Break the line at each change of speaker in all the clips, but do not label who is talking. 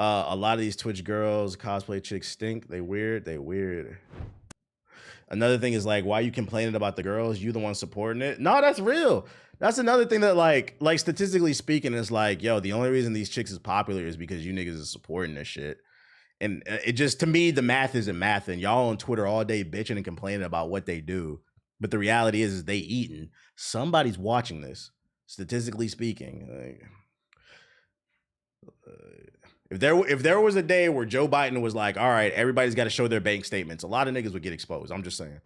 A lot of these Twitch girls, cosplay chicks stink. They weird. They weird. Another thing is like, why you complaining about the girls? You the one supporting it? No, that's real. That's another thing that like statistically speaking, is like, yo, the only reason these chicks is popular is because you niggas is supporting this shit. And it just, to me, the math isn't math. And y'all on Twitter all day bitching and complaining about what they do. But the reality is they eating. Somebody's watching this, statistically speaking. Like, if there was a day where Joe Biden was like, all right, everybody's got to show their bank statements, a lot of niggas would get exposed. I'm just saying.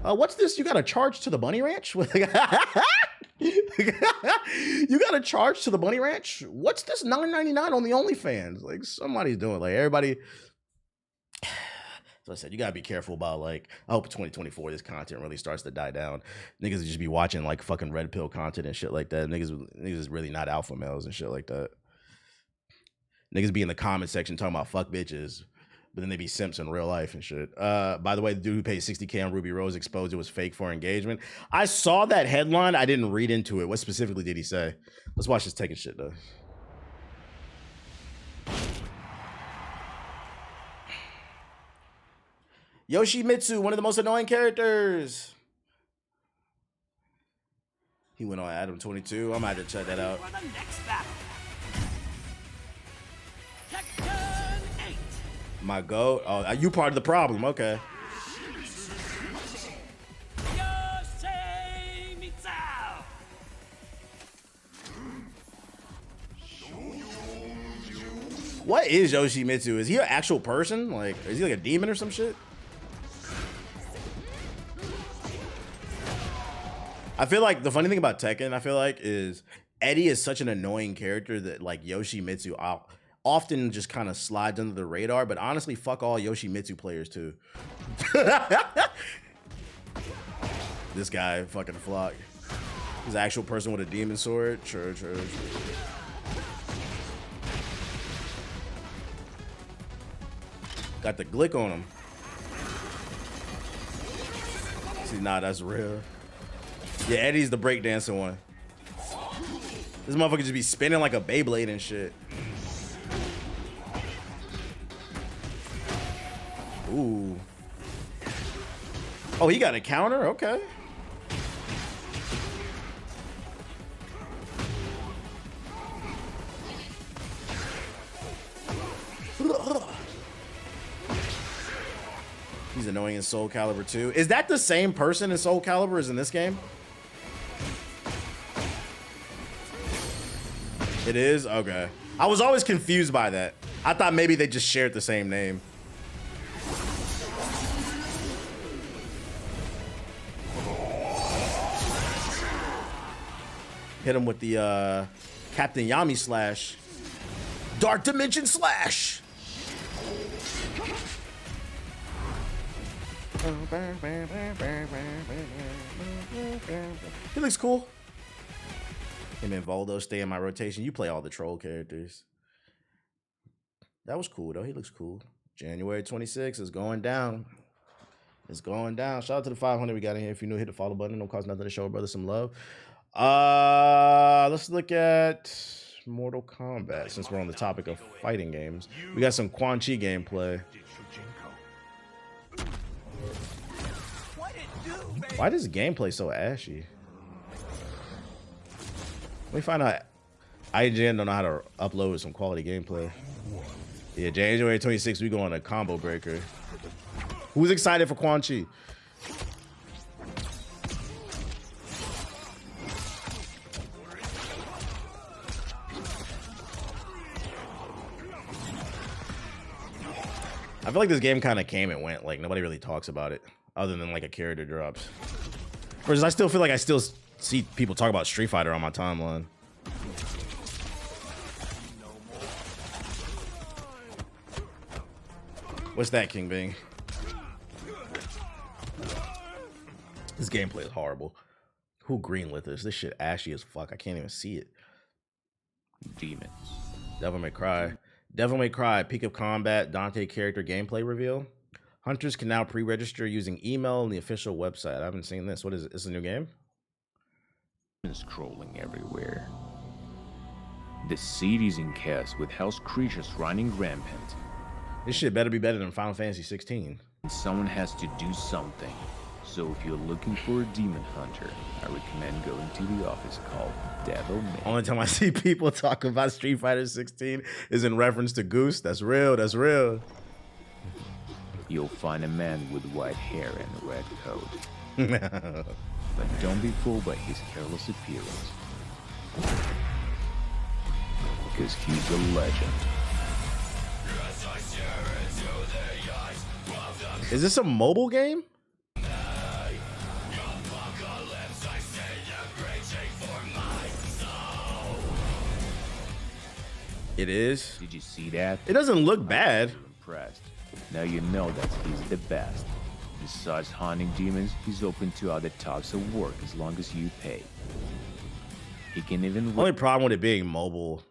What's this? You got a charge to the Bunny Ranch? You got a charge to the Bunny Ranch? What's this $9.99 on the OnlyFans? Like, somebody's doing, like, everybody. So I said, you gotta be careful about, like, I hope 2024 this content really starts to die down. Niggas just be watching like fucking red pill content and shit like that. Niggas is really not alpha males and shit like that. Niggas be in the comment section talking about fuck bitches, but then they be simps in real life and shit. By the way, the dude who paid $60K on Ruby Rose exposed it was fake for engagement. I saw that headline. I didn't read into it. What specifically did he say? Let's watch this Tekken shit though. Yoshimitsu, one of the most annoying characters. He went on Adam 22. I'm gonna have to check that out. My goat. Oh, you part of the problem. Okay. What is Yoshimitsu? Is he an actual person? Like, is he like a demon or some shit? I feel like the funny thing about Tekken, I feel like, is Eddie is such an annoying character that like Yoshimitsu often just kind of slides under the radar, but honestly, fuck all Yoshimitsu players too. This guy fucking flock. He's an actual person with a demon sword. Sure. Got the glick on him. See, nah, that's real. Yeah, Eddie's the breakdancing one. This motherfucker just be spinning like a Beyblade and shit. Ooh. Oh, he got a counter? Okay. He's annoying in Soul Calibur 2. Is that the same person in Soul Calibur as in this game? It is? Okay. I was always confused by that. I thought maybe they just shared the same name. Hit him with the Captain Yami slash. Dark Dimension slash. He looks cool. Him and Voldo stay in my rotation. You play all the troll characters. That was cool though. He looks cool. January 26th is going down. It's going down. Shout out to the 500 we got in here. If you're new, hit the follow button. Don't cost nothing to show a brother some love. Let's look at Mortal Kombat since we're on the topic of fighting games. We got some Quan Chi gameplay. Why is gameplay so ashy? Let me find out. IGN don't know how to upload some quality gameplay. Yeah, January 26th, we go on a combo breaker. Who's excited for Quan Chi? I feel like this game kind of came and went. Like, nobody really talks about it other than like a character drops. Whereas I still feel like I still see people talk about Street Fighter on my timeline. What's that, King Bing? This gameplay is horrible. Who greenlit this? This shit ashy as fuck. I can't even see it.
Demons.
Devil May Cry. Devil May Cry. Peak of Combat. Dante character gameplay reveal. Hunters can now pre-register using email on the official website. I haven't seen this. What is it? Is this a new game?
Demons crawling everywhere. The city's in chaos with hell's creatures running rampant.
This shit better be better than Final Fantasy 16.
And someone has to do something. So if you're looking for a demon hunter, I recommend going to the office called Devil May.
Only time I see people talk about Street Fighter 16 is in reference to Goose. That's real. That's real.
You'll find a man with white hair and a red coat. But don't be fooled by his careless appearance. Because he's a legend.
Is this a mobile game? It is.
Did you see that?
It doesn't look bad.
I'm impressed. Now you know that he's the best. Besides hunting demons, he's open to other types of work as long as you pay. He can even...
Only problem with it being mobile,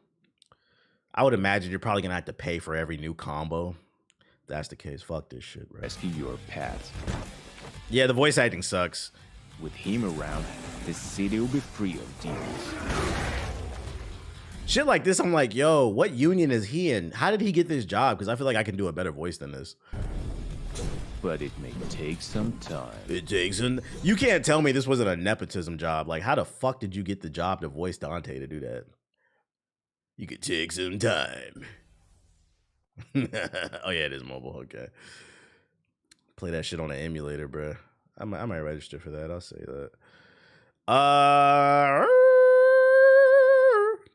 I would imagine you're probably gonna have to pay for every new combo. If that's the case. Fuck this shit, bro.
rescue your pets.
Yeah, the voice acting sucks.
With him around, the city will be free of demons.
Shit like this, I'm like, yo, what union is he in? How did he get this job? Because I feel like I can do a better voice than this.
But it may take some time.
It takes an... You can't tell me this wasn't a nepotism job. Like, how the fuck did you get the job to voice Dante to do that? You could take some time. Oh yeah, it is mobile. Okay. Play that shit on an emulator, bro. I might register for that. I'll say that.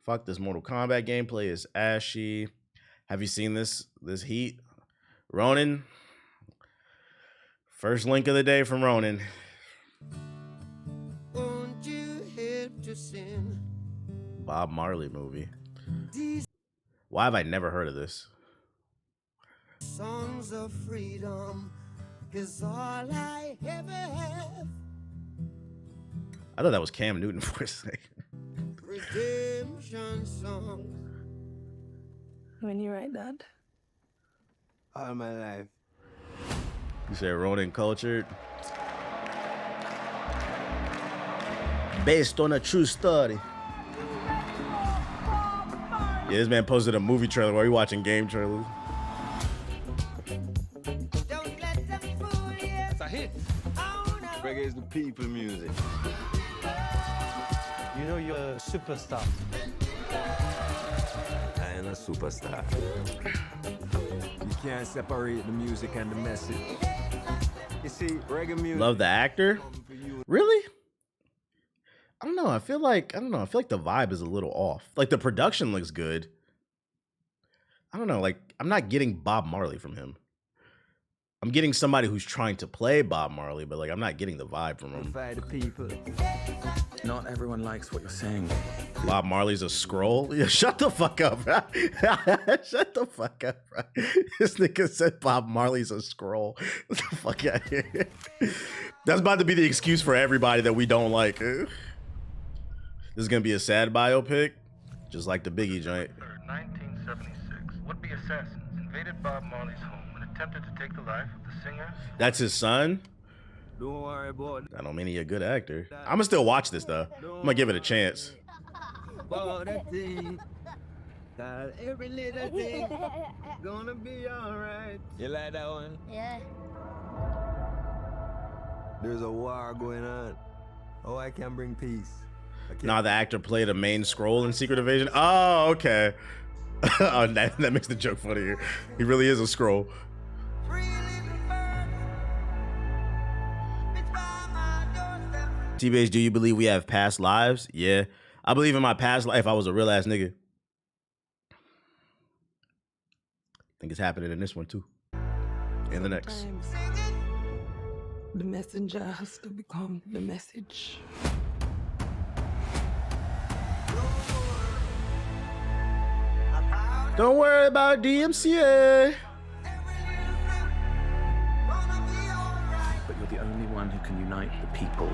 Fuck this Mortal Kombat gameplay is ashy. Have you seen this heat? Ronin. First link of the day from Ronin.
Won't you help to sing?
Bob Marley movie. Why have I never heard of this?
Songs of freedom is all I ever have.
I thought that was Cam Newton for a second.
Redemption songs.
When you write that?
All my life.
You said Ronin cultured. Based on a true story. Yeah, this man posted a movie trailer while we watching game trailers.
Don't let them fool you.
That's a hit.
Oh, no.
Reggae is the people music.
You know you're a superstar.
I am a superstar. You can't separate the music and the message. You see, reggae music.
Love the actor? Really? I don't know. I feel like the vibe is a little off. Like the production looks good. I don't know. Like I'm not getting Bob Marley from him. I'm getting somebody who's trying to play Bob Marley, but like I'm not getting the vibe from him.
By the people.
Not everyone likes what you're saying.
Bob Marley's a scroll? Yeah, shut the fuck up, bro. Shut the fuck up, bro. This nigga said Bob Marley's a scroll. What the fuck out here? That's about to be the excuse for everybody that we don't like. This is gonna be a sad biopic, just like the Biggie joint.
1976, would-be assassins invaded Bob Marley's home and attempted to take the life of the singer.
That's his son?
Don't worry about
I don't mean he a good actor. I'm gonna still watch this though. I'm gonna give it a chance.
that thing. That every little thing gonna be alright. You like that one?
Yeah.
There's a war going on. Oh, I can bring peace.
Nah, the actor played a main scroll in Secret Invasion. Oh, okay. Oh, that makes the joke funnier. He really is a scroll. T-Base, do you believe we have past lives? Yeah. I believe in my past life I was a real ass nigga. I think it's happening in this one too. And the next.
Sometimes the messenger has to become the message.
Don't worry about DMCA.
But you're the only one who can unite the people.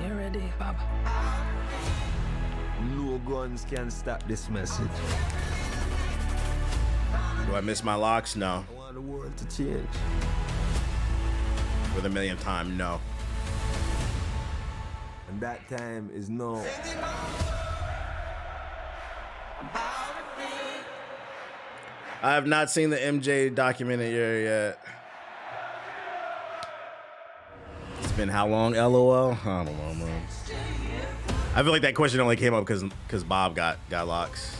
You ready, Bob?
No guns can stop this message.
Do I miss my locks? No.
I want the world to change.
For the millionth time, no.
And that time is now.
I have not seen the MJ documentary yet. It's been how long, LOL? I don't know, man. I feel like that question only came up because Bob got locks.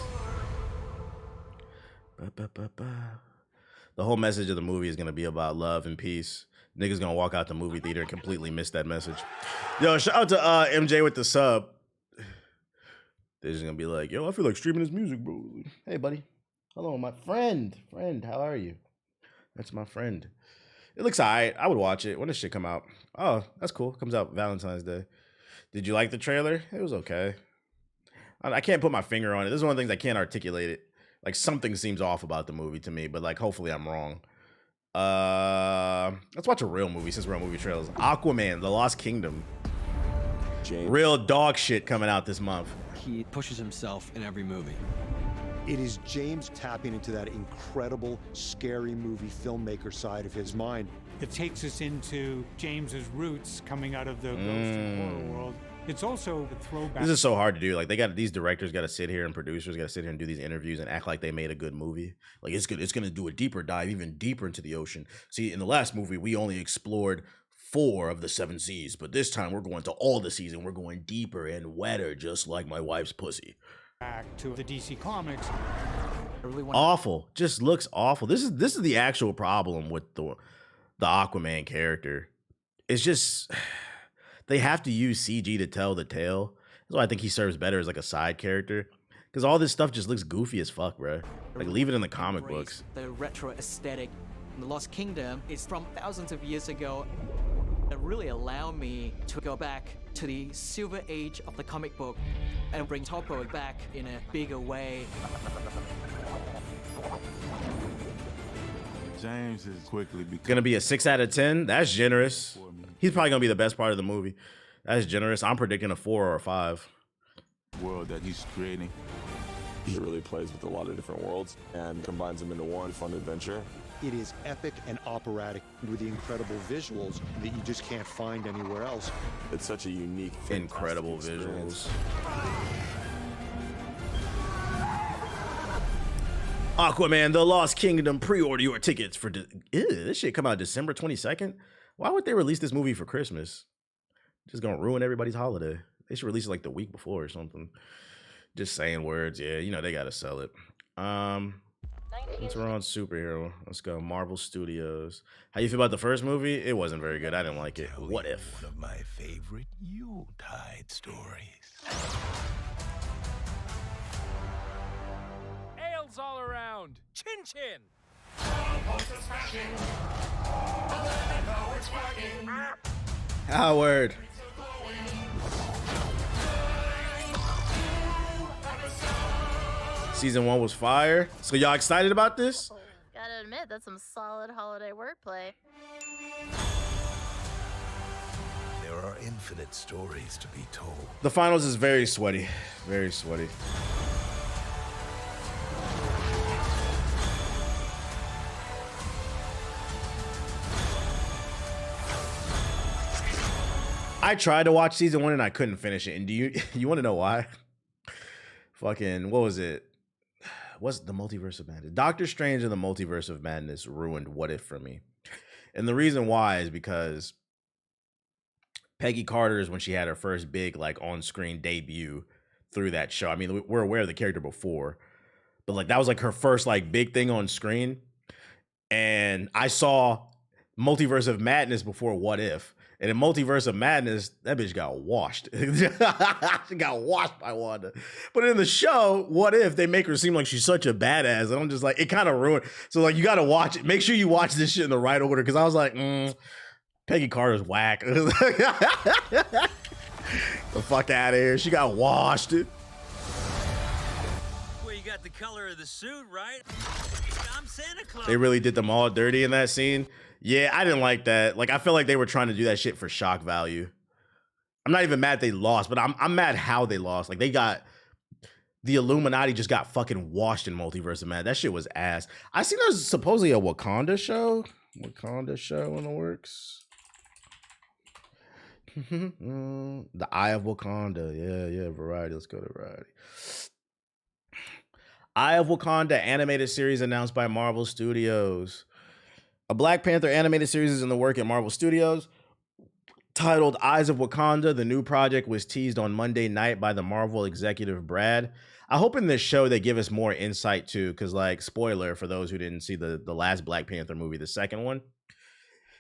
The whole message of the movie is gonna be about love and peace. Niggas gonna walk out the movie theater and completely miss that message. Yo, shout out to MJ with the sub. They're just gonna be like, yo, I feel like streaming his music, bro. Hey, buddy. Hello, my friend. Friend, how are you? That's my friend. It looks alright. I would watch it. When does shit come out? Oh, that's cool. Comes out Valentine's Day. Did you like the trailer? It was okay. I can't put my finger on it. This is one of the things I can't articulate it. Like, something seems off about the movie to me, but like, hopefully I'm wrong. Let's watch a real movie since we're on movie trailers. Aquaman, The Lost Kingdom.
James.
Real dog shit coming out this month.
He pushes himself in every movie.
It is James tapping into that incredible, scary movie filmmaker side of his mind.
It takes us into James's roots coming out of the ghost and horror world. It's also a throwback.
This is so hard to do. Like, these directors got to sit here and producers got to sit here and do these interviews and act like they made a good movie. Like, it's good. It's going to do a deeper dive, even deeper into the ocean. See, in the last movie, we only explored 4 of the 7 seas, but this time we're going to all the seas and we're going deeper and wetter, just like my wife's pussy.
Back to the DC Comics.
Awful. Just looks awful. This is the actual problem with the Aquaman character. It's just they have to use CG to tell the tale. That's why I think he serves better as like a side character. Because all this stuff just looks goofy as fuck, bro. Like, leave it in the comic books.
The retro aesthetic. The Lost Kingdom is from thousands of years ago. It really allowed me to go back to the silver age of the comic book and bring Topo back in a bigger way.
James is quickly
gonna be a 6 out of 10. That's generous. He's probably gonna be the best part of the movie. That's generous. I'm predicting a 4 or a 5.
World that he's creating.
He really plays with a lot of different worlds and combines them into one fun adventure.
It is epic and operatic with the incredible visuals that you just can't find anywhere else.
It's such a unique,
incredible visuals. Aquaman, The Lost Kingdom. Pre-order your tickets for... this shit come out December 22nd? Why would they release this movie for Christmas? Just gonna ruin everybody's holiday. They should release it like the week before or something. Just saying words. Yeah, you know, they gotta sell it. Since we're on superhero, let's go. Marvel Studios. How you feel about the first movie? It wasn't very good. I didn't like it. What if?
One of my favorite Yuletide stories.
Ales all around. Chin chin.
Howard. Season 1 was fire. So y'all excited about this?
Gotta admit, that's some solid holiday wordplay.
There are infinite stories to be told.
The finals is very sweaty. Very sweaty. I tried to watch season 1 and I couldn't finish it. And do you want to know why? Fucking, what was it? What's the Multiverse of Madness? Doctor Strange and the Multiverse of Madness ruined What If for me. And the reason why is because Peggy Carter is when she had her first big like on-screen debut through that show. I mean, we're aware of the character before, but like that was like her first like big thing on screen. And I saw Multiverse of Madness before What If. And in Multiverse of Madness, that bitch got washed. She got washed by Wanda. But in the show, What If, they make her seem like she's such a badass. And I'm just like, it kind of ruined. So like, you got to watch it. Make sure you watch this shit in the right order. Because I was like, Peggy Carter's whack. The fuck out of here. She got washed.
Well, you got the color of the suit, right? I'm Santa Claus.
They really did them all dirty in that scene. Yeah, I didn't like that. Like, I feel like they were trying to do that shit for shock value. I'm not even mad they lost, but I'm mad how they lost. Like, they got... The Illuminati just got fucking washed in Multiverse of Madness. That shit was ass. I seen there's supposedly a Wakanda show. Wakanda show in the works. The Eye of Wakanda. Yeah, Variety. Let's go to Variety. Eye of Wakanda animated series announced by Marvel Studios. A Black Panther animated series is in the work at Marvel Studios. Titled Eyes of Wakanda, the new project was teased on Monday night by the Marvel executive Brad. I hope in this show they give us more insight too, because like, spoiler for those who didn't see the last Black Panther movie, the second one.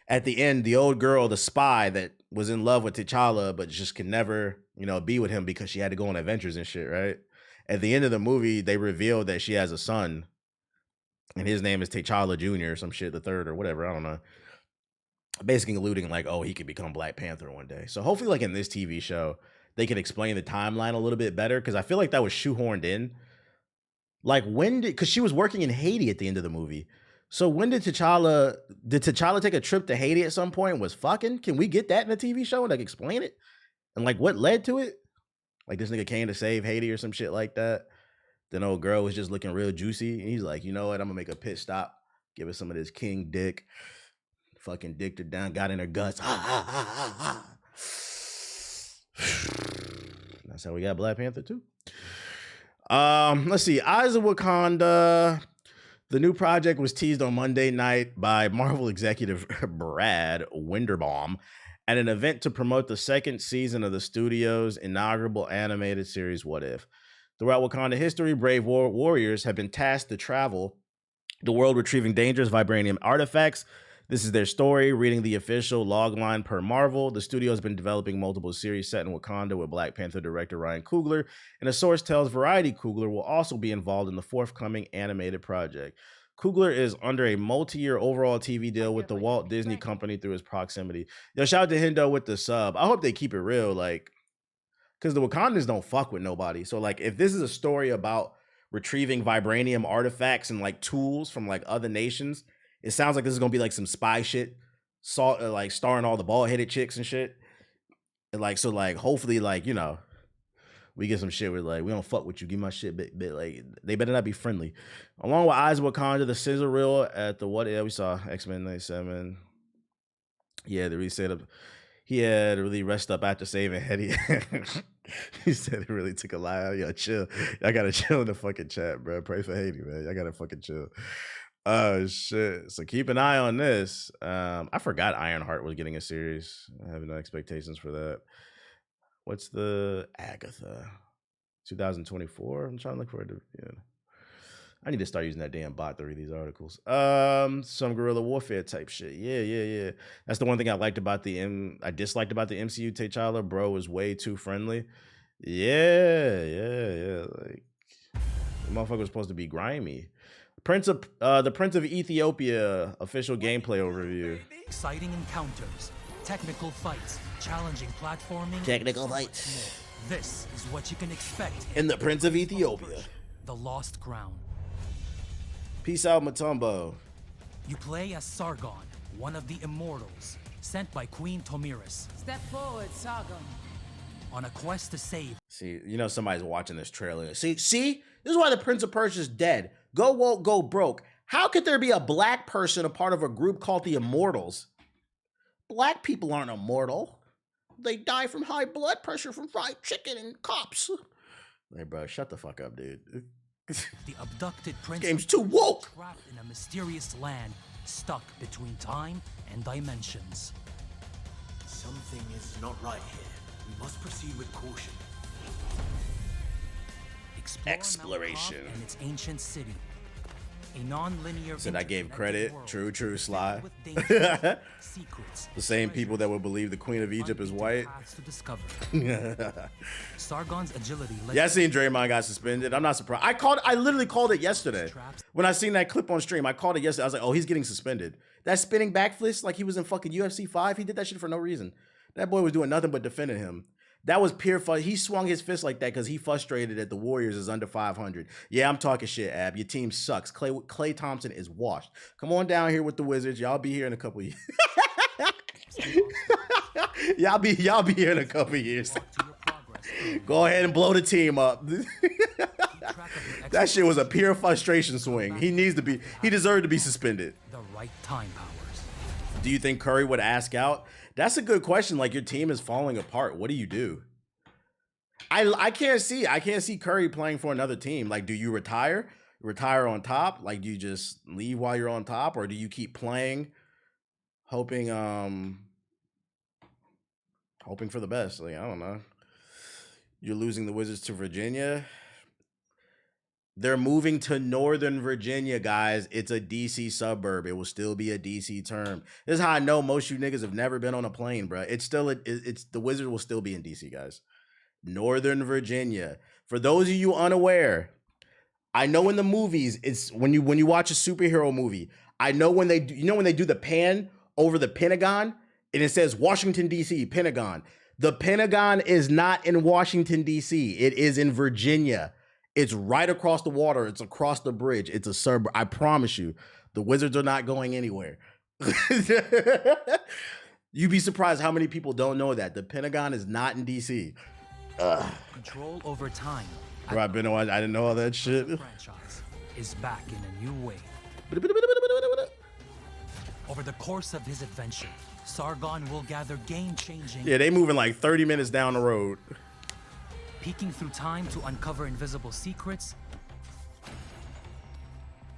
At the end, the old girl, the spy that was in love with T'Challa, but just could never, be with him because she had to go on adventures and shit, right? At the end of the movie, they revealed that she has a son, and his name is T'Challa Jr. or some shit, the third or whatever, I don't know. Basically alluding like, oh, he could become Black Panther one day. So hopefully like in this TV show, they can explain the timeline a little bit better, because I feel like that was shoehorned in. Like because she was working in Haiti at the end of the movie. So when did T'Challa take a trip to Haiti at some point and was fucking? Can we get that in a TV show and like explain it? And like what led to it? Like this nigga came to save Haiti or some shit like that. Then old girl was just looking real juicy. And he's like, you know what? I'm gonna make a pit stop. Give her some of this king dick. Fucking dicked her down, got in her guts. That's how we got Black Panther 2. Let's see. Eyes of Wakanda. The new project was teased on Monday night by Marvel executive Brad Winderbaum at an event to promote the second season of the studio's inaugural animated series, What If? Throughout Wakanda history, brave warriors have been tasked to travel the world retrieving dangerous vibranium artifacts. This is their story. Reading the official logline per Marvel, the studio has been developing multiple series set in Wakanda with Black Panther director Ryan Coogler, and a source tells Variety Coogler will also be involved in the forthcoming animated project. Coogler is under a multi-year overall TV deal with the Walt Disney Company through his proximity. Yo, shout out to Hendo with the sub. I hope they keep it real, like, because the Wakandans don't fuck with nobody. So, like, if this is a story about retrieving vibranium artifacts and, like, tools from, like, other nations, it sounds like this is gonna be like some spy shit, like starring all the bald-headed chicks and shit. And like, so like, hopefully, like, we get some shit where like, we don't fuck with you, give my shit, bit like, they better not be friendly. Along with Eyes of Wakanda, the scissor reel at the what? Yeah, we saw X-Men 97. Yeah, the reset up. He had really rest up after saving Hetty. He said it really took a lie. Yo, chill. I gotta chill in the fucking chat, bro. Pray for Haiti, man. I gotta fucking chill. Oh shit! So keep an eye on this. I forgot Ironheart was getting a series. I have no expectations for that. What's the Agatha? 2024. I'm trying to look for it. I need to start using that damn bot to read these articles. Some guerrilla warfare type shit. Yeah. That's the one thing I disliked about the MCU. T'Challa, bro, was way too friendly. Yeah. Like, the motherfucker was supposed to be grimy. The Prince of Ethiopia official gameplay overview.
Exciting encounters, technical fights, challenging platforming,
technical fights.
This is what you can expect
in the Prince of Ethiopia.
The Lost Crown.
Peace out, Matumbo.
You play as Sargon, one of the immortals, sent by Queen Tomiris.
Step forward, Sargon.
On a quest to save.
See, somebody's watching this trailer. See, this is why the Prince of Persia is dead. Go woke, go broke. How could there be a black person a part of a group called the Immortals? Black people aren't immortal. They die from high blood pressure from fried chicken and cops. Hey, bro, shut the fuck up, dude.
The abducted prince
game's too woke.
Trapped in a mysterious land, stuck between time and dimensions.
Something is not right here. We must proceed with caution.
Exploration
and its ancient city. A non-linear.
Said I gave credit. True, Sly.
Secrets.
The same people that would believe the Queen of Egypt is white.
To discover. Sargon's agility.
Yeah, I seen Draymond got suspended. I'm not surprised. I literally called it yesterday. When I seen that clip on stream, I called it yesterday. I was like, oh, he's getting suspended. That spinning backflip like he was in fucking UFC 5. He did that shit for no reason. That boy was doing nothing but defending him. That was pure fun. He swung his fist like that because he frustrated that the Warriors is under 500. Yeah, I'm talking shit, Ab. Your team sucks. Klay Thompson is washed. Come on down here with the Wizards. Y'all be here in a couple years. y'all be here in a couple years. Go ahead and blow the team up. That shit was a pure frustration swing. He deserved to be suspended.
The right time powers.
Do you think Curry would ask out? That's a good question. Like, your team is falling apart. What do you do? I can't see Curry playing for another team. Like, do you retire? retire on top? Like, do you just leave while you're on top, or do you keep playing, hoping for the best? Like, I don't know. You're losing the Wizards to Virginia. They're moving to Northern Virginia, guys. It's a DC suburb. It will still be a DC term. This is how I know most of you niggas have never been on a plane, bro. It's still it's the Wizards will still be in DC, guys. Northern Virginia. For those of you unaware, I know in the movies, it's when you watch a superhero movie, I know when they do, when they do the pan over the Pentagon and it says Washington DC, Pentagon. The Pentagon is not in Washington DC. It is in Virginia. It's right across the water. It's across the bridge. It's a suburb. I promise you, the Wizards are not going anywhere. You'd be surprised how many people don't know that. The Pentagon is not in DC.
Control over time.
Bro, I didn't know all that shit.
Franchise is back in a new way. Over the course of his adventure, Sargon will gather game-changing...
Yeah, they moving like 30 minutes down the road.
Peeking through time to uncover invisible secrets,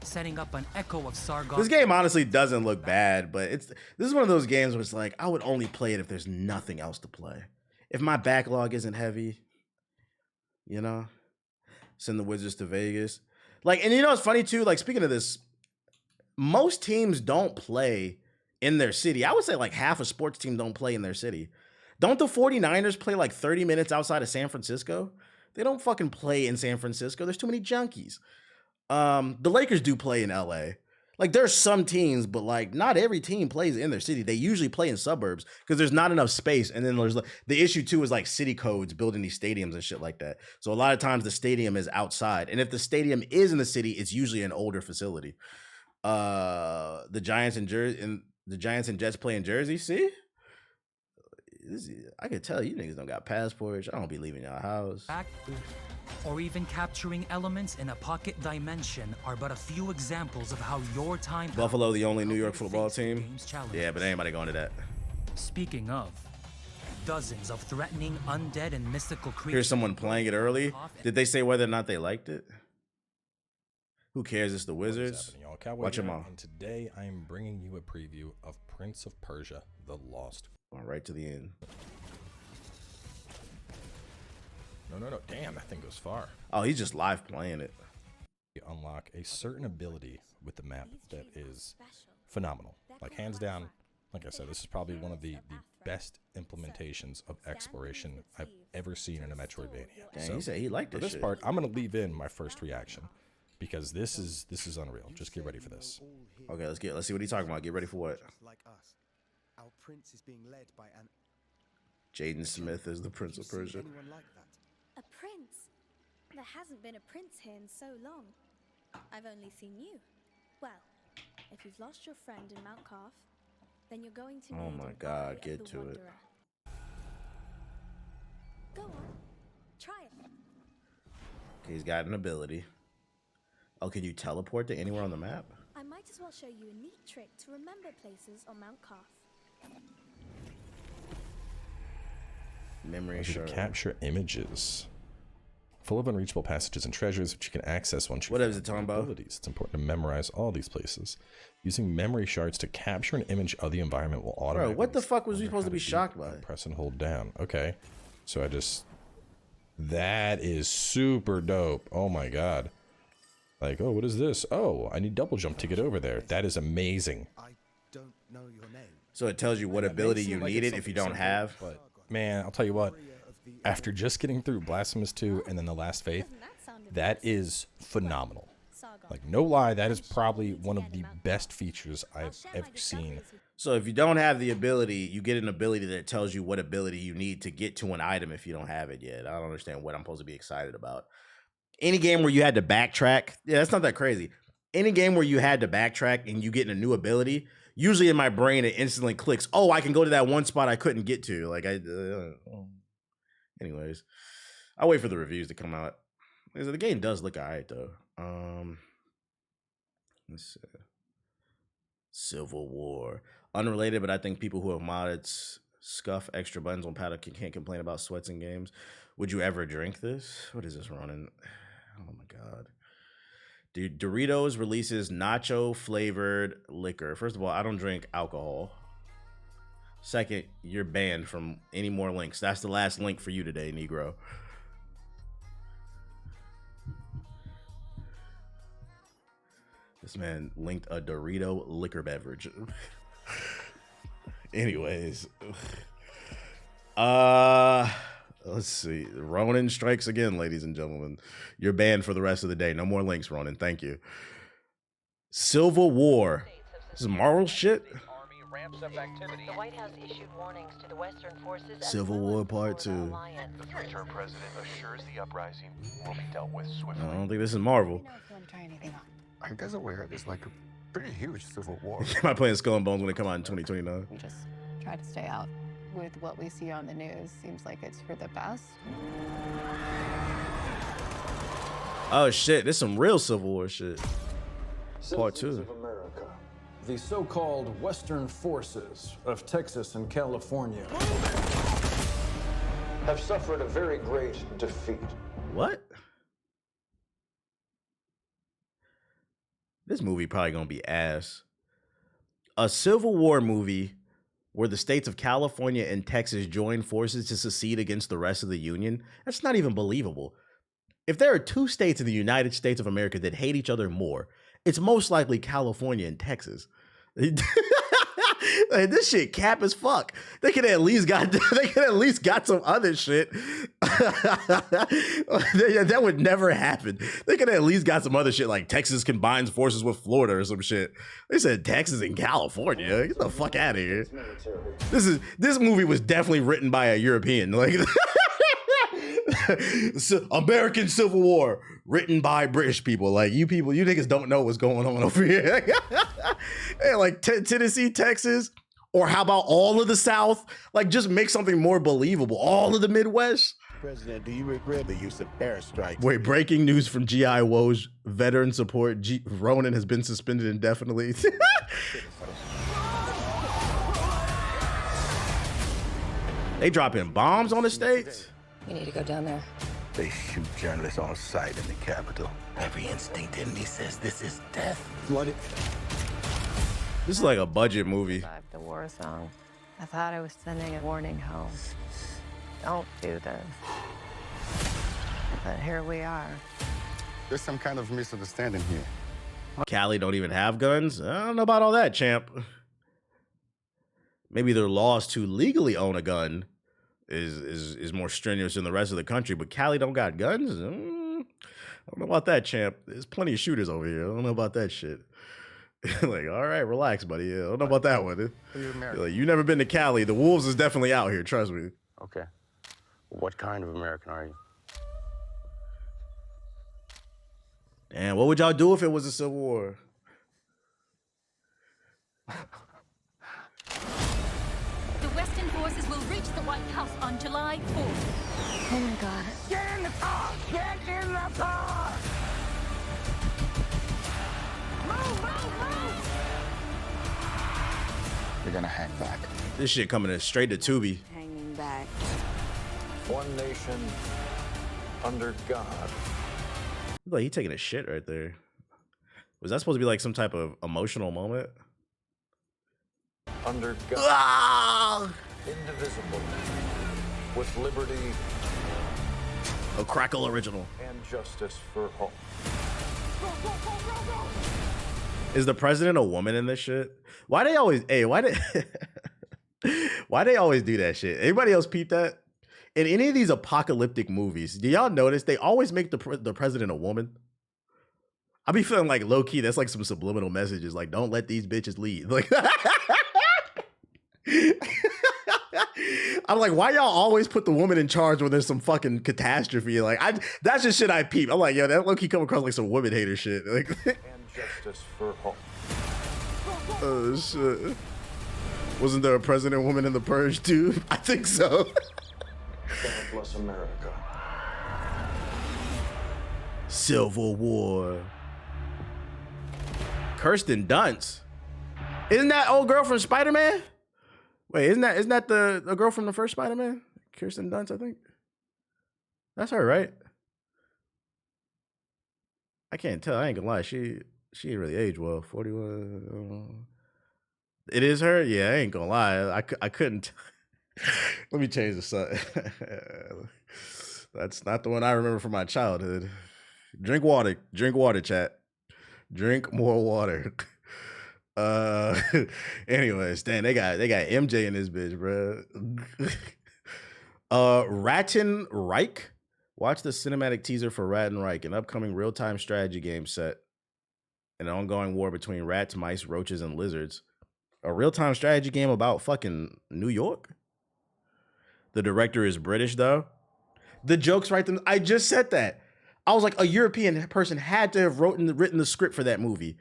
setting up an echo of Sargon.
This game honestly doesn't look bad, but this is one of those games where it's like, I would only play it if there's nothing else to play. If my backlog isn't heavy, send the Wizards to Vegas. Like, and it's funny too, like, speaking of this, most teams don't play in their city. I would say like half a sports team don't play in their city. Don't the 49ers play like 30 minutes outside of San Francisco? They don't fucking play in San Francisco. There's too many junkies. The Lakers do play in LA. Like, there's some teams, but like not every team plays in their city. They usually play in suburbs because there's not enough space. And then there's the issue too is like city codes building these stadiums and shit like that. So a lot of times the stadium is outside. And if the stadium is in the city, it's usually an older facility. The Giants and Jets play in Jersey. See? I could tell you niggas don't got passports. I don't be leaving y'all house.
Or even capturing elements in a pocket dimension are but a few examples of how your time...
Buffalo, the only New York football team? Yeah, but anybody going to that.
Speaking of, dozens of threatening undead and mystical creatures...
Here's someone playing it early. Did they say whether or not they liked it? Who cares? It's the Wizards. Watch them all.
And today I am bringing you a preview of Prince of Persia: The Lost.
Going right to the end.
No. Damn, that thing goes far.
Oh, he's just live playing it.
You unlock a certain ability with the map that is phenomenal. Like, hands down, like I said, this is probably one of the best implementations of exploration I've ever seen in a Metroidvania.
Dang, he said he liked
this
shit.
part, I'm going to leave in my first reaction because this is unreal. Just get ready for this.
Okay, let's see what he's talking about. Get ready for what?
Like us. Our prince is being led by an...
Jaden Smith is the Prince of Persia.
A prince? There hasn't been a prince here in so long. I've only seen you. Well, if you've lost your friend in Mount Calf, then you're going to
Oh my God, get to it.
Go on, try it.
Okay, he's got an ability. Oh, can you teleport to anywhere on the map?
I might as well show you a neat trick to remember places on Mount Calf.
Memory
You can
shard.
capture images full of unreachable passages and treasures which you can access once you
What is it talking about?
abilities. It's important to memorize all these places. Using memory shards to capture an image of the environment will automatically...
Bro, what the fuck was we supposed to be shocked by?
Press and hold down. Okay. So that is super dope. Oh my God. Like, oh, what is this? Oh, I need double jump to get over there. That is amazing.
I don't know your name.
So it tells you what ability you
Like,
needed
it's
if you
something
don't
simple,
have.
But man, I'll tell you what. After just getting through Blasphemous 2 and then The Last Faith, that is phenomenal. Like, no lie, that is probably one of the best features I've ever seen.
So if you don't have the ability, you get an ability that tells you what ability you need to get to an item if you don't have it yet. I don't understand what I'm supposed to be excited about. Any game where you had to backtrack, yeah, that's not that crazy. Any game where you had to backtrack and you get a new ability, usually in my brain it instantly clicks, oh, I can go to that one spot I couldn't get to. Like, anyways, I'll wait for the reviews to come out. The game does look alright though. Let's see. Civil War. Unrelated, but I think people who have modded scuff extra buttons on paddle can't complain about sweats in games. Would you ever drink this? What is this running? Oh my God. Doritos releases nacho flavored liquor. First of all, I don't drink alcohol. Second, you're banned from any more links. That's the last link for you today, Negro. This man linked a Dorito liquor beverage. Anyways. Let's see. Ronan strikes again, ladies and gentlemen. You're banned for the rest of the day. No more links, Ronan. Thank you. Civil War. This is Marvel shit?
The White House issued warnings to the Western forces.
Civil War Part 2.
The three-term president assures the uprising will be dealt with swiftly.
I don't think this is Marvel.
Are you guys aware there's like a pretty huge civil war?
Am I playing Skull and Bones when it come out in 2029?
Just try to stay out. With what we see on the news, seems like it's for the best.
Oh shit, this is some real Civil War shit. Part 2.
Of America, the so-called Western forces of Texas and California have suffered a very great defeat.
What? This movie probably gonna be ass. A Civil War movie where the states of California and Texas join forces to secede against the rest of the Union. That's not even believable. If there are two states in the United States of America that hate each other more, it's most likely California and Texas. Like, this shit cap as fuck. They could at least got some other shit. That would never happen. They could at least got some other shit like Texas combines forces with Florida or some shit. They said Texas and California. Get the fuck out of here. This movie was definitely written by a European. Like American Civil War written by British people. Like you niggas don't know what's going on over here. Hey, like Tennessee, Texas, or how about all of the South? Like just make something more believable. All of the Midwest.
President, do you regret the use of airstrikes?
Wait, breaking news from GI Woes veteran support. Ronan has been suspended indefinitely. They dropping bombs on the states?
We need to go down there.
They shoot journalists on sight in the Capitol. Every instinct in me says this is death.
This is like a budget movie.
The war zone. I thought I was sending a warning home. Don't do this. But here we are.
There's some kind of misunderstanding here.
Cali don't even have guns? I don't know about all that, champ. Maybe their laws to legally own a gun is more strenuous than the rest of the country, but Cali don't got guns? I don't know about that, champ. There's plenty of shooters over here. I don't know about that shit. Like, all right, relax, buddy. Yeah, I don't know about that one. Like, you never been to Cali. The wolves is definitely out here, trust me.
Okay. What kind of American are you?
Damn, what would y'all do if it was a civil war?
The Western forces will reach the White House on July 4th.
Oh my God.
Get in the car! Get in the car! Move, move, move!
You're gonna hang back.
This shit coming in straight to Tubi.
Hanging back.
One nation under God.
Look, he taking a shit right there. Was that supposed to be like some type of emotional moment?
Under God.
Ah!
Indivisible. With liberty.
A Crackle original.
And justice for all.
Is the president a woman in this shit? Why they always why they always do that shit? Anybody else peep that? In any of these apocalyptic movies, do y'all notice they always make the president a woman? I be feeling like low key, that's like some subliminal messages, like don't let these bitches lead. Like, I'm like, why y'all always put the woman in charge when there's some fucking catastrophe? Like, that's just shit I peep. I'm like, yo, that low key come across like some woman hater shit. Like,
and justice for all.
Oh shit! Wasn't there a president woman in The Purge too? I think so.
God bless America.
Civil War. Kirsten Dunst. Isn't that old girl from Spider-Man? Wait, isn't that the girl from the first Spider-Man? Kirsten Dunst, I think. That's her, right? I can't tell. I ain't gonna lie. She ain't really aged well. 41. It is her? Yeah, I ain't gonna lie. I couldn't. Let me change this up. That's not the one I remember from my childhood. Drink water. Drink water, chat. Drink more water. Anyways, damn, they got MJ in this bitch, bro. Rattenreich. Reich. Watch the cinematic teaser for Rattenreich, an upcoming real-time strategy game set. An ongoing war between rats, mice, roaches, and lizards. A real-time strategy game about fucking New York? The director is British, though. The jokes right there. I just said that. I was like, a European person had to have written the script for that movie.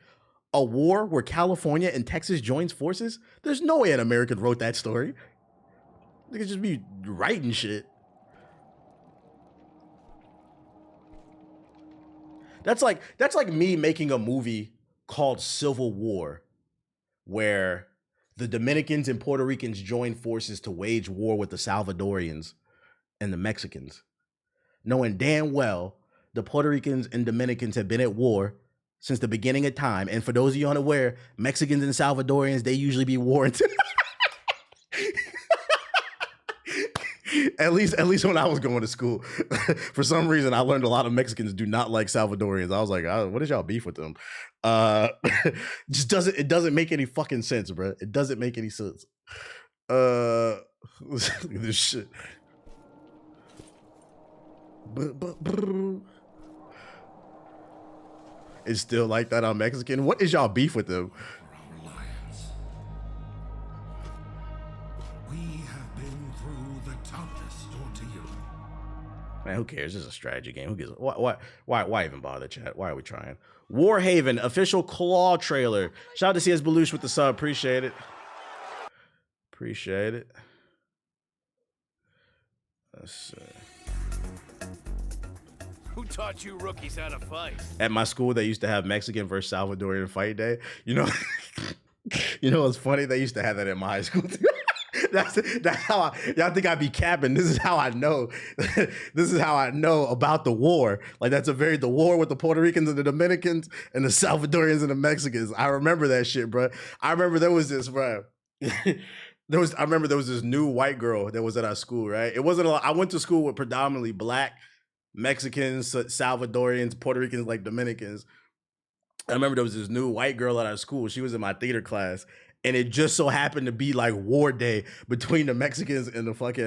A war where California and Texas joins forces? There's no way an American wrote that story. They could just be writing shit. That's like me making a movie called Civil War, where the Dominicans and Puerto Ricans join forces to wage war with the Salvadorians and the Mexicans, knowing damn well the Puerto Ricans and Dominicans have been at war since the beginning of time. And for those of you unaware, Mexicans and Salvadorians, they usually be warring. At least when I was going to school. For some reason, I learned a lot of Mexicans do not like Salvadorians. I was like, what is y'all beef with them? It doesn't make any fucking sense, bro. It doesn't make any sense. Look at this shit. It's still like that on Mexican. What is y'all beef with them? Man, who cares? This is a strategy game. Who gives? Why even bother, chat? Why are we trying? Warhaven official Claw trailer. Shout out to CS Belush with the sub. Appreciate it. Appreciate it. Let's see.
Who taught you rookies how to fight?
At my school, they used to have Mexican versus Salvadorian fight day. You know, you know what's funny? They used to have that at my high school too. That's how y'all think I'd be capping. This is how I know. This is how I know about the war. Like the war with the Puerto Ricans and the Dominicans and the Salvadorians and the Mexicans. I remember that shit, bro. I remember there was this, bro. I remember there was this new white girl that was at our school, right? It wasn't a lot. I went to school with predominantly black Mexicans, Salvadorians, Puerto Ricans, like Dominicans. I remember there was this new white girl at our school. She was in my theater class. And it just so happened to be like war day between the Mexicans and the fucking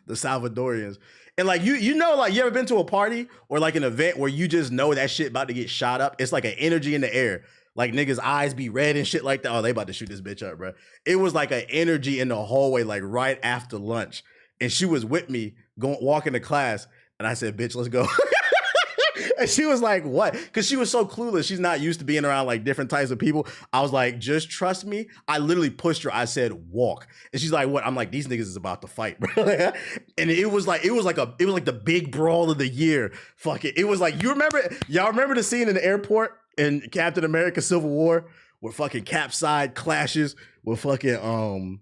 the Salvadorians. And like you know, like you ever been to a party or like an event where you just know that shit about to get shot up? It's like an energy in the air. Like niggas' eyes be red and shit like that. Oh, they about to shoot this bitch up, bro. It was like an energy in the hallway, like right after lunch. And she was with me walking to class. And I said, bitch, let's go. And she was like, what? Because she was so clueless. She's not used to being around like different types of people. I was like, just trust me. I literally pushed her. I said, walk. And she's like, what? I'm like, these niggas is about to fight, bro. And it was like the big brawl of the year. Fuck it. It was like, y'all remember the scene in the airport in Captain America Civil War where fucking Cap side clashes with fucking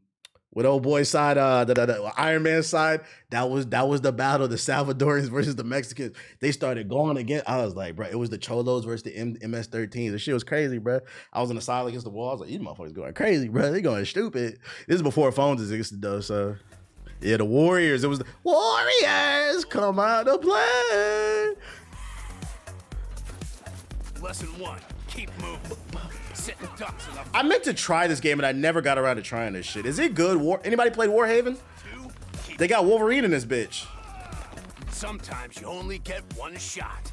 with old boy's side, the Iron Man side, that was the battle, the Salvadorians versus the Mexicans. They started going again. I was like, bro, it was the Cholos versus the MS-13s. The shit was crazy, bro. I was on the side against the wall. I was like, these motherfuckers going crazy, bro. They going stupid. This is before phones existed, though, so. Yeah, the Warriors. It was the Warriors come out to play.
Lesson 1, keep moving. Sitting ducks in the
I meant to try this game and I never got around to trying this shit. Is it good? Anybody played Warhaven? They got Wolverine in this bitch.
Sometimes you only get one shot.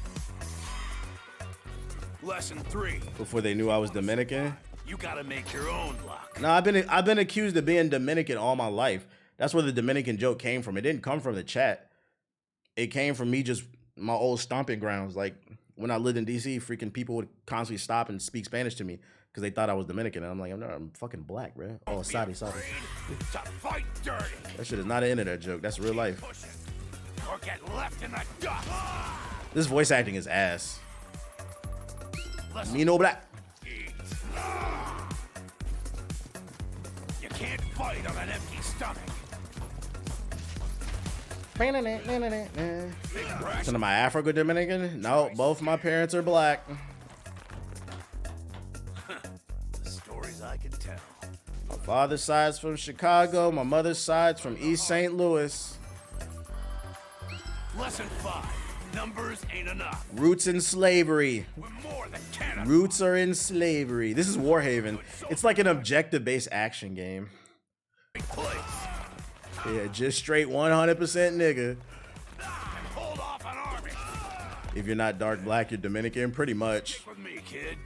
Lesson 3.
Before they knew I was Dominican.
You gotta make your own luck.
No, I've been accused of being Dominican all my life. That's where the Dominican joke came from. It didn't come from the chat. It came from me just my old stomping grounds. Like when I lived in DC, freaking people would constantly stop and speak Spanish to me because they thought I was Dominican. And I'm like, I'm fucking black, bro. Oh, sorry.
To fight dirty.
That shit is not an internet joke. That's real life.
Or get left in the dust.
This voice acting is ass. Me no black.
You can't fight on an empty stomach.
So am I Afro-Dominican? No, both my parents are black.
The stories I can tell.
My father's side's from Chicago. My mother's side's from East St. Louis.
Lesson 5. Numbers ain't enough.
Roots in slavery.
We're more than Canada.
Roots are in slavery. This is Warhaven. It's like an objective-based action game. Yeah, just straight 100% nigga.
Hold off an army.
If you're not dark black, you're Dominican, pretty much.
With me, kid.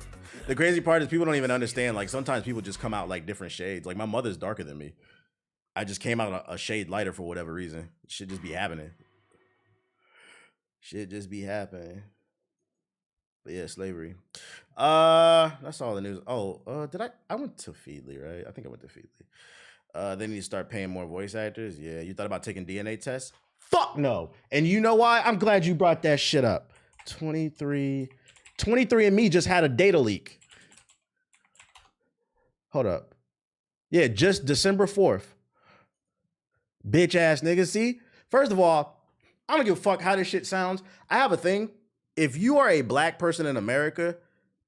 The crazy part is people don't even understand. Like, sometimes people just come out like different shades. Like, my mother's darker than me. I just came out a shade lighter for whatever reason. Shit just be happening. Shit just be happening. But yeah, slavery. That's all the news. Oh, I went to Feedly, right? I think I went to Feedly. They need to start paying more voice actors. Yeah, you thought about taking DNA tests? Fuck no. And you know why? I'm glad you brought that shit up. 23andMe just had a data leak. Hold up. Yeah, just December 4th. Bitch ass niggas. See, first of all, I don't give a fuck how this shit sounds. I have a thing. If you are a black person in America,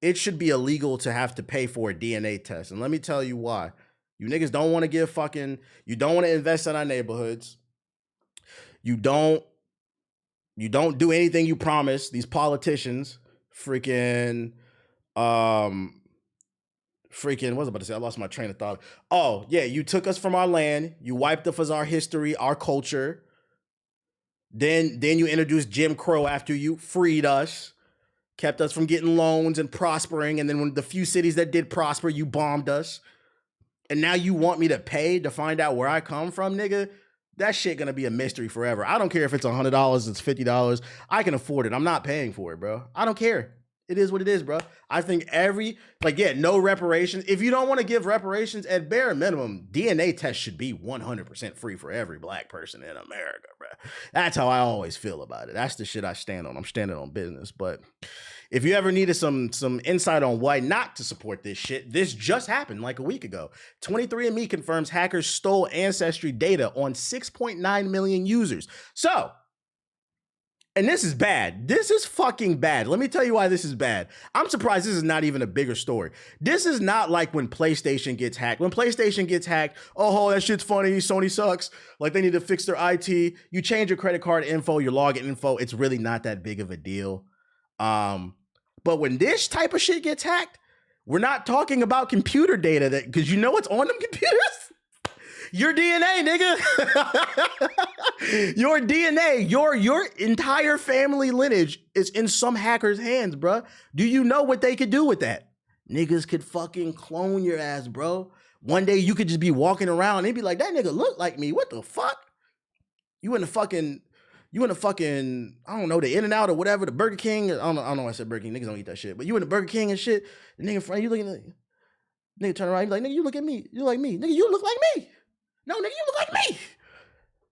it should be illegal to have to pay for a DNA test. And let me tell you why. You niggas don't want to give you don't want to invest in our neighborhoods. You don't do anything you promise. These politicians freaking, what was I about to say? I lost my train of thought. Oh, yeah, you took us from our land. You wiped us as our history, our culture. Then you introduced Jim Crow after you freed us, kept us from getting loans and prospering. And then when the few cities that did prosper, you bombed us. And now you want me to pay to find out where I come from, nigga? That shit gonna be a mystery forever. I don't care if it's $100, it's $50. I can afford it. I'm not paying for it, bro. I don't care. It is what it is, bro. I think no reparations. If you don't want to give reparations, at bare minimum, DNA tests should be 100% free for every black person in America, bro. That's how I always feel about it. That's the shit I stand on. I'm standing on business. But if you ever needed some insight on why not to support this shit, this just happened like a week ago. 23andMe confirms hackers stole ancestry data on 6.9 million users. So, and this is bad. This is fucking bad. Let me tell you why this is bad. I'm surprised this is not even a bigger story. This is not like when PlayStation gets hacked. When PlayStation gets hacked, oh, that shit's funny. Sony sucks. Like, they need to fix their IT. You change your credit card info, your login info. It's really not that big of a deal. But when this type of shit gets hacked, we're not talking about computer data because you know what's on them computers? Your DNA, nigga. Your DNA, your entire family lineage is in some hacker's hands, bro. Do you know what they could do with that? Niggas could fucking clone your ass, bro. One day you could just be walking around and they'd be like, that nigga look like me. What the fuck? You in the fucking, I don't know, the In-N-Out or whatever, the Burger King. I don't know why I said Burger King. Niggas don't eat that shit. But you in the Burger King and shit. The nigga in front, you looking at, nigga turn around, you like, nigga, you look at me. You like me. Nigga, you look like me. No, nigga, you look like me.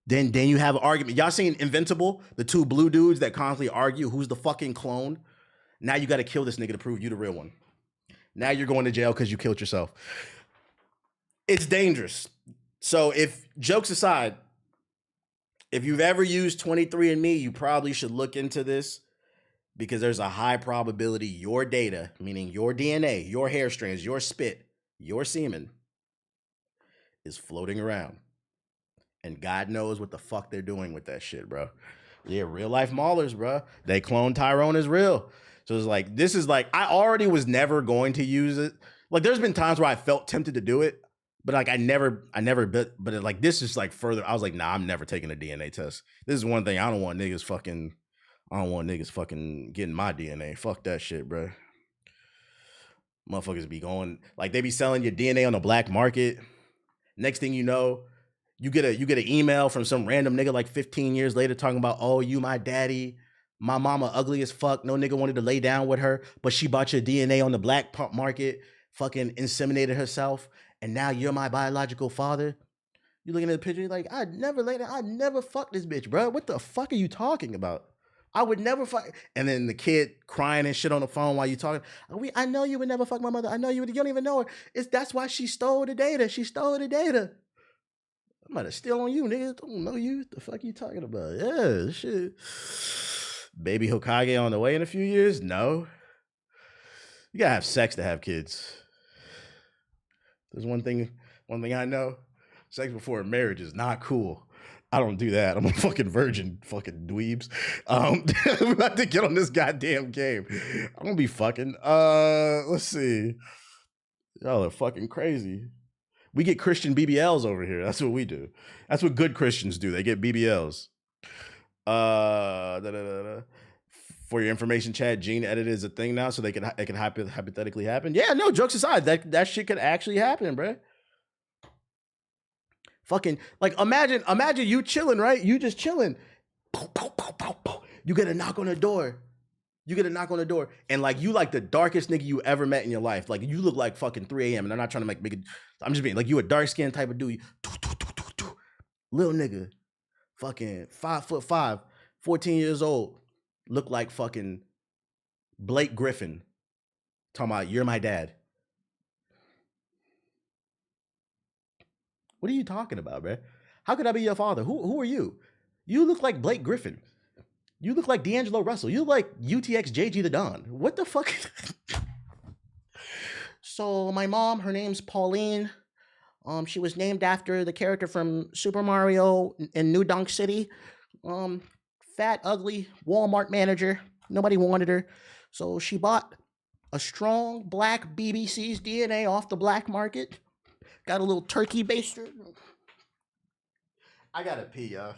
Then you have an argument. Y'all seen Invincible? The two blue dudes that constantly argue who's the fucking clone. Now you got to kill this nigga to prove you the real one. Now you're going to jail because you killed yourself. It's dangerous. So if, jokes aside, if you've ever used 23andMe, you probably should look into this because there's a high probability your data, meaning your DNA, your hair strands, your spit, your semen, is floating around. And God knows what the fuck they're doing with that shit, bro. Yeah, real life maulers, bro. They cloned Tyrone as real. So it's like, this is like, I already was never going to use it. Like, there's been times where I felt tempted to do it, but like, I never, but like, this is like further. I was like, nah, I'm never taking a DNA test. This is one thing. I don't want niggas fucking getting my DNA. Fuck that shit, bro. Motherfuckers be going, like, they be selling your DNA on the black market. Next thing you know, you get an email from some random nigga like 15 years later talking about, oh, you my daddy. My mama ugly as fuck. No nigga wanted to lay down with her, but she bought your DNA on the black market, fucking inseminated herself, and now you're my biological father. You looking at the picture, you're like, I'd never fuck this bitch, bro. What the fuck are you talking about? I would never fuck. And then the kid crying and shit on the phone while you talking. I know you would never fuck my mother. I know you don't even know her. That's why she stole the data. She stole the data. I'm about to steal on you, nigga. Don't know you. What the fuck you talking about? Yeah, shit. Baby Hokage on the way in a few years? No. You gotta have sex to have kids. There's one thing I know. Sex before marriage is not cool. I don't do that. I'm a fucking virgin, fucking dweebs. We're about to get on this goddamn game. I'm gonna be fucking. Let's see. Y'all are fucking crazy. We get Christian BBLs over here. That's what we do. That's what good Christians do. They get BBLs. For your information, Chad, gene edit is a thing now, so it can hypothetically happen. Yeah, no, jokes aside, that shit could actually happen, bro. Fucking, like, imagine you chilling, right? You just chilling. You get a knock on the door. And like, you like the darkest nigga you ever met in your life. Like, you look like fucking 3 a.m. And I'm not trying to make it. I'm just being like, you a dark skinned type of dude. Little nigga, fucking 5'5", 14 years old. Look like fucking Blake Griffin. Talking about, you're my dad. What are you talking about, bro? How could I be your father? Who are you? You look like Blake Griffin. You look like D'Angelo Russell. You look like UTX JG the Don. What the fuck? So my mom, her name's Pauline. She was named after the character from Super Mario in New Donk City. Fat, ugly Walmart manager. Nobody wanted her. So she bought a strong black BBC's DNA off the black market. Got a little turkey baster. I gotta pee, y'all.